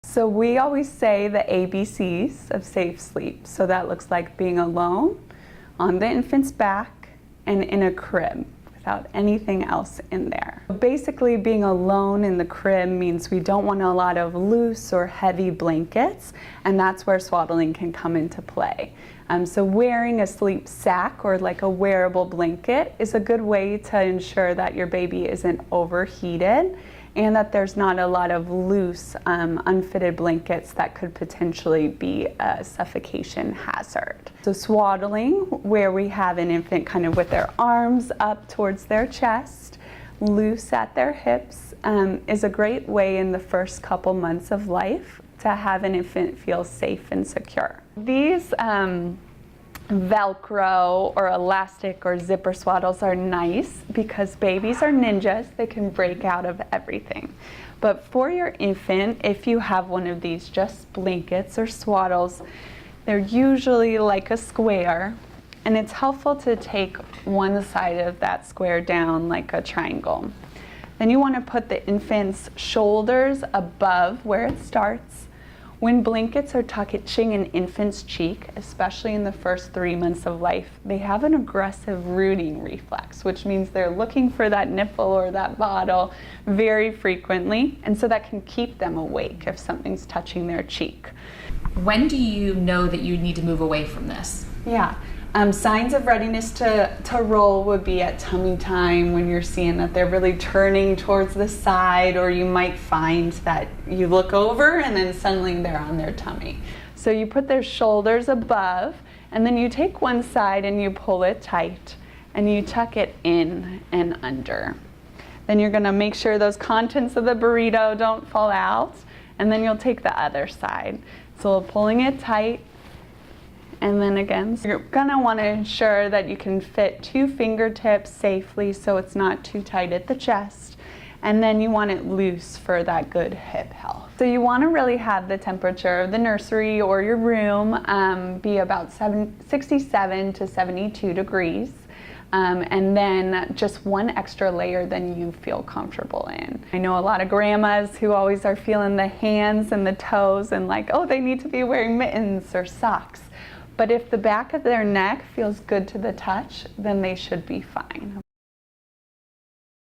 So we always say the ABCs of safe sleep. So that looks like being alone, on the infant's back, and in a crib without anything else in there. Basically, being alone in the crib means we don't want a lot of loose or heavy blankets, and that's where swaddling can come into play. So wearing a sleep sack or like a wearable blanket is a good way to ensure that your baby isn't overheated and that there's not a lot of loose, unfitted blankets that could potentially be a suffocation hazard. So swaddling, where we have an infant kind of with their arms up towards their chest, loose at their hips, is a great way in the first couple months of life to have an infant feel safe and secure. These Velcro or elastic or zipper swaddles are nice because babies are ninjas. They can break out of everything. But for your infant, if you have one of these just blankets or swaddles, they're usually like a square, and it's helpful to take one side of that square down like a triangle. Then you want to put the infant's shoulders above where it starts. When blankets are touching an infant's cheek, especially in the first 3 months of life, they have an aggressive rooting reflex, which means they're looking for that nipple or that bottle very frequently, and so that can keep them awake if something's touching their cheek. When do you know that you need to move away from this? Yeah. Signs of readiness to roll would be at tummy time, when you're seeing that they're really turning towards the side, or you might find that you look over and then suddenly they're on their tummy. So you put their shoulders above, and then you take one side and you pull it tight and you tuck it in and under. Then you're gonna make sure those contents of the burrito don't fall out, and then you'll take the other side. So pulling it tight. And then again, so you're gonna wanna ensure that you can fit 2 fingertips safely so it's not too tight at the chest. And then you want it loose for that good hip health. So you wanna really have the temperature of the nursery or your room be about 67 to 72 degrees. And then just one extra layer than you feel comfortable in. I know a lot of grandmas who always are feeling the hands and the toes and like, oh, they need to be wearing mittens or socks. But if the back of their neck feels good to the touch, then they should be fine.